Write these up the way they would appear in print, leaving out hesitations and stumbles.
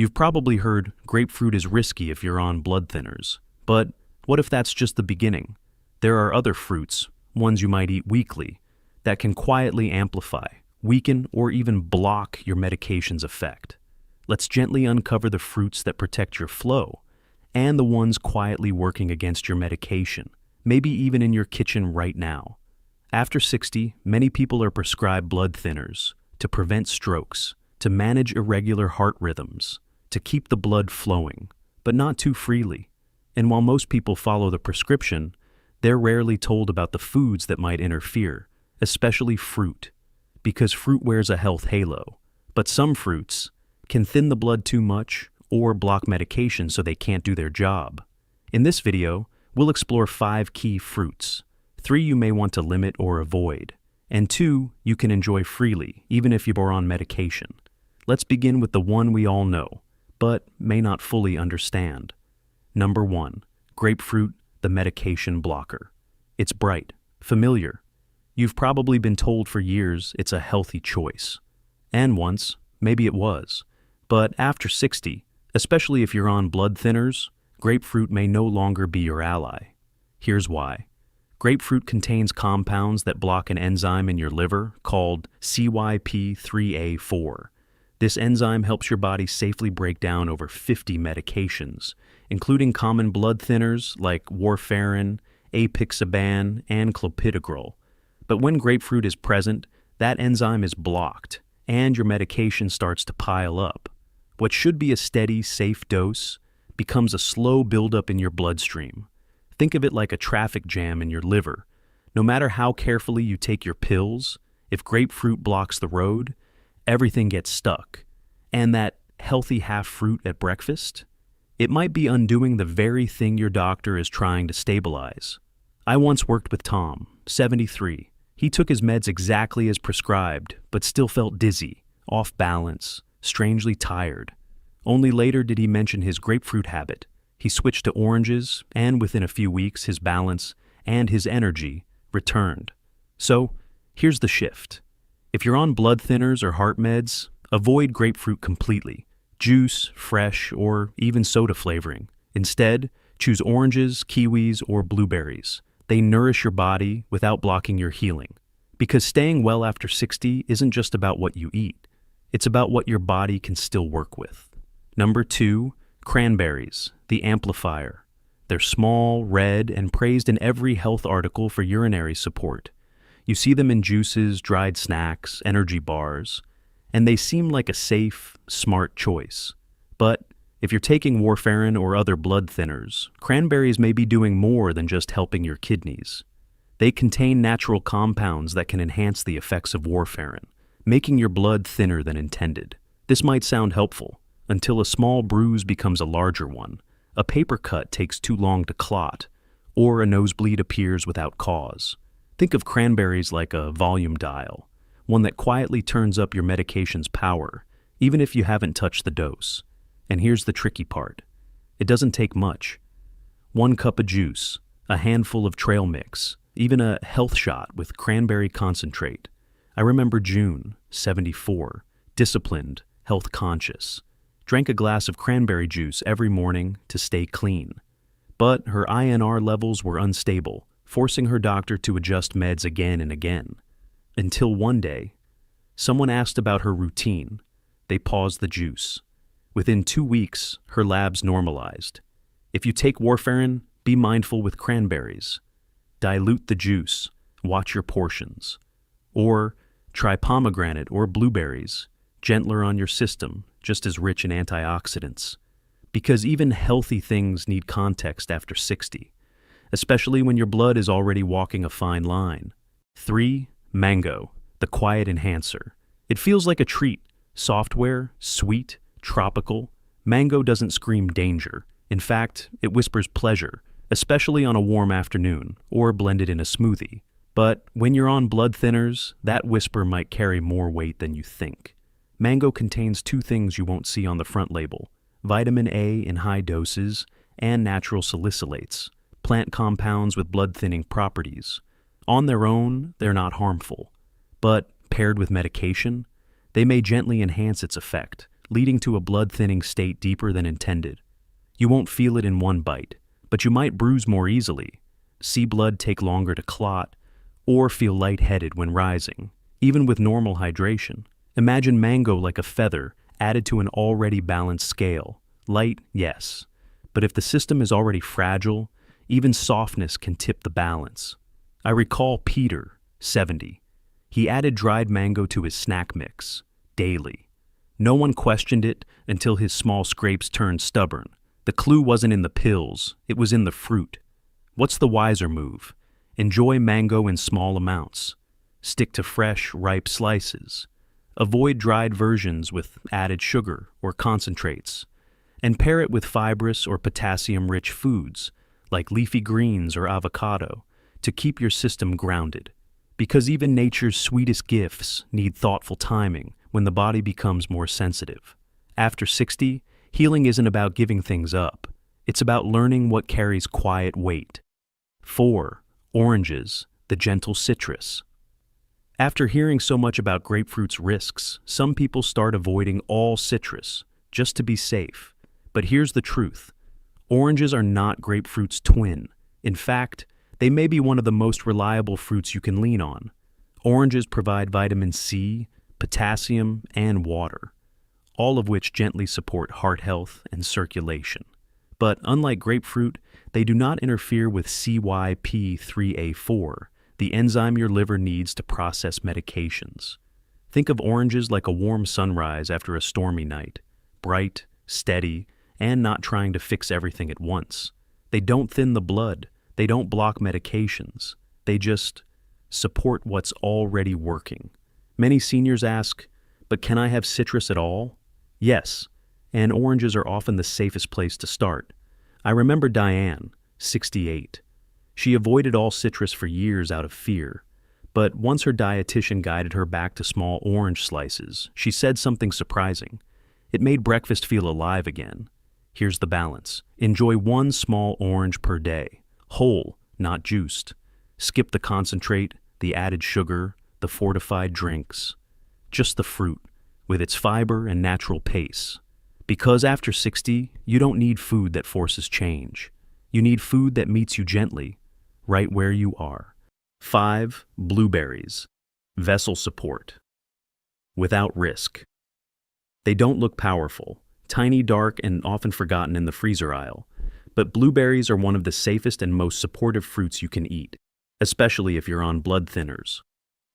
You've probably heard grapefruit is risky if you're on blood thinners, but what if that's just the beginning? There are other fruits, ones you might eat weekly, that can quietly amplify, weaken, or even block your medication's effect. Let's gently uncover the fruits that protect your flow, and the ones quietly working against your medication, maybe even in your kitchen right now. After 60, many people are prescribed blood thinners to prevent strokes, to manage irregular heart rhythms, to keep the blood flowing, but not too freely. And while most people follow the prescription, they're rarely told about the foods that might interfere, especially fruit, because fruit wears a health halo. But some fruits can thin the blood too much or block medication so they can't do their job. In this video, we'll explore 5 key fruits, 3 you may want to limit or avoid, and 2 you can enjoy freely, even if you're on medication. Let's begin with the one we all know, but may not fully understand. Number 1, grapefruit, the medication blocker. It's bright, familiar. You've probably been told for years it's a healthy choice. And once, maybe it was. But after 60, especially if you're on blood thinners, grapefruit may no longer be your ally. Here's why. Grapefruit contains compounds that block an enzyme in your liver called CYP3A4. This enzyme helps your body safely break down over 50 medications, including common blood thinners like warfarin, apixaban, and clopidogrel. But when grapefruit is present, that enzyme is blocked, and your medication starts to pile up. What should be a steady, safe dose becomes a slow buildup in your bloodstream. Think of it like a traffic jam in your liver. No matter how carefully you take your pills, if grapefruit blocks the road, everything gets stuck. And that healthy half fruit at breakfast? It might be undoing the very thing your doctor is trying to stabilize. I once worked with Tom, 73. He took his meds exactly as prescribed, but still felt dizzy, off balance, strangely tired. Only later did he mention his grapefruit habit. He switched to oranges, and within a few weeks his balance and his energy returned. So, here's the shift. If you're on blood thinners or heart meds, avoid grapefruit completely. Juice, fresh, or even soda flavoring. Instead, choose oranges, kiwis, or blueberries. They nourish your body without blocking your healing. Because staying well after 60 isn't just about what you eat. It's about what your body can still work with. Number 2, cranberries, the amplifier. They're small, red, and praised in every health article for urinary support. You see them in juices, dried snacks, energy bars, and they seem like a safe, smart choice. But if you're taking warfarin or other blood thinners, cranberries may be doing more than just helping your kidneys. They contain natural compounds that can enhance the effects of warfarin, making your blood thinner than intended. This might sound helpful, until a small bruise becomes a larger one, a paper cut takes too long to clot, or a nosebleed appears without cause. Think of cranberries like a volume dial, one that quietly turns up your medication's power, even if you haven't touched the dose. And here's the tricky part. It doesn't take much. 1 cup of juice, a handful of trail mix, even a health shot with cranberry concentrate. I remember June, 74, disciplined, health conscious. Drank a glass of cranberry juice every morning to stay clean. But her INR levels were unstable, forcing her doctor to adjust meds again and again. Until one day, someone asked about her routine. They paused the juice. Within 2 weeks, her labs normalized. If you take warfarin, be mindful with cranberries. Dilute the juice, watch your portions. Or try pomegranate or blueberries, gentler on your system, just as rich in antioxidants. Because even healthy things need context after 60, especially when your blood is already walking a fine line. 3, mango, the quiet enhancer. It feels like a treat, software, sweet, tropical. Mango doesn't scream danger. In fact, it whispers pleasure, especially on a warm afternoon or blended in a smoothie. But when you're on blood thinners, that whisper might carry more weight than you think. Mango contains 2 things you won't see on the front label: vitamin A in high doses and natural salicylates, plant compounds with blood-thinning properties. On their own, they're not harmful, but paired with medication, they may gently enhance its effect, leading to a blood-thinning state deeper than intended. You won't feel it in one bite, but you might bruise more easily, see blood take longer to clot, or feel lightheaded when rising, even with normal hydration. Imagine mango like a feather added to an already balanced scale. Light, yes, but if the system is already fragile, even softness can tip the balance. I recall Peter, 70. He added dried mango to his snack mix, daily. No one questioned it until his small scrapes turned stubborn. The clue wasn't in the pills, it was in the fruit. What's the wiser move? Enjoy mango in small amounts. Stick to fresh, ripe slices. Avoid dried versions with added sugar or concentrates. And pair it with fibrous or potassium-rich foods, like leafy greens or avocado, to keep your system grounded. Because even nature's sweetest gifts need thoughtful timing when the body becomes more sensitive. After 60, healing isn't about giving things up. It's about learning what carries quiet weight. 4. Oranges, the gentle citrus. After hearing so much about grapefruit's risks, some people start avoiding all citrus, just to be safe. But here's the truth. Oranges are not grapefruit's twin. In fact, they may be one of the most reliable fruits you can lean on. Oranges provide vitamin C, potassium, and water, all of which gently support heart health and circulation. But unlike grapefruit, they do not interfere with CYP3A4, the enzyme your liver needs to process medications. Think of oranges like a warm sunrise after a stormy night, bright, steady, and not trying to fix everything at once. They don't thin the blood, they don't block medications, they just support what's already working. Many seniors ask, but can I have citrus at all? Yes, and oranges are often the safest place to start. I remember Diane, 68. She avoided all citrus for years out of fear, but once her dietitian guided her back to small orange slices, she said something surprising. It made breakfast feel alive again. Here's the balance. Enjoy one small orange per day, whole, not juiced. Skip the concentrate, the added sugar, the fortified drinks. Just the fruit, with its fiber and natural pace. Because after 60, you don't need food that forces change. You need food that meets you gently, right where you are. 5. Blueberries. Vessel support. Without risk. They don't look powerful, tiny, dark, and often forgotten in the freezer aisle. But blueberries are one of the safest and most supportive fruits you can eat, especially if you're on blood thinners.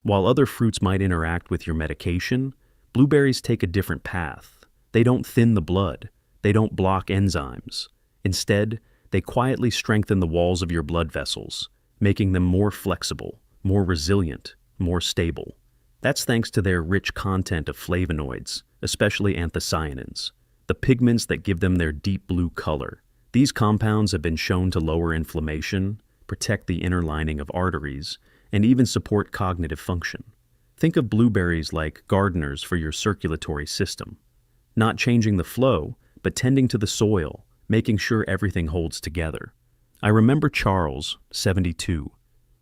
While other fruits might interact with your medication, blueberries take a different path. They don't thin the blood. They don't block enzymes. Instead, they quietly strengthen the walls of your blood vessels, making them more flexible, more resilient, more stable. That's thanks to their rich content of flavonoids, especially anthocyanins, the pigments that give them their deep blue color. These compounds have been shown to lower inflammation, protect the inner lining of arteries, and even support cognitive function. Think of blueberries like gardeners for your circulatory system, not changing the flow, but tending to the soil, making sure everything holds together. I remember Charles, 72.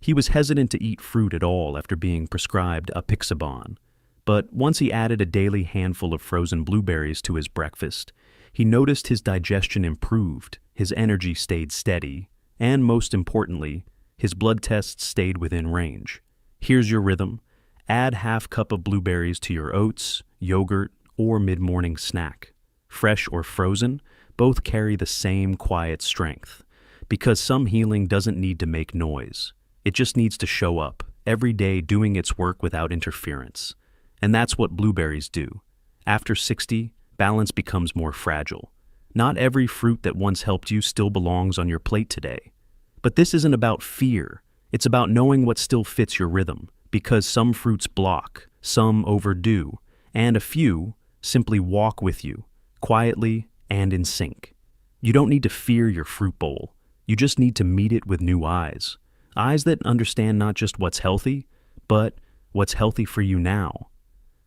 He was hesitant to eat fruit at all after being prescribed apixaban, but once he added a daily handful of frozen blueberries to his breakfast, he noticed his digestion improved, his energy stayed steady, and most importantly, his blood tests stayed within range. Here's your rhythm. Add half cup of blueberries to your oats, yogurt, or mid-morning snack. Fresh or frozen, both carry the same quiet strength. Because some healing doesn't need to make noise. It just needs to show up, every day doing its work without interference. And that's what blueberries do. After 60, balance becomes more fragile. Not every fruit that once helped you still belongs on your plate today. But this isn't about fear. It's about knowing what still fits your rhythm, because some fruits block, some overdo, and a few simply walk with you, quietly and in sync. You don't need to fear your fruit bowl. You just need to meet it with new eyes. Eyes that understand not just what's healthy, but what's healthy for you now.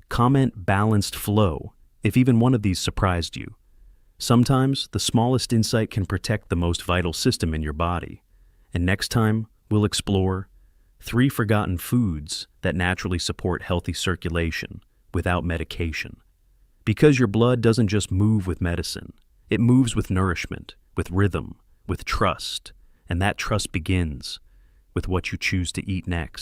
Comment balanced flow if even one of these surprised you. Sometimes the smallest insight can protect the most vital system in your body. And next time, we'll explore 3 forgotten foods that naturally support healthy circulation without medication. Because your blood doesn't just move with medicine, it moves with nourishment, with rhythm, with trust, and that trust begins with what you choose to eat next.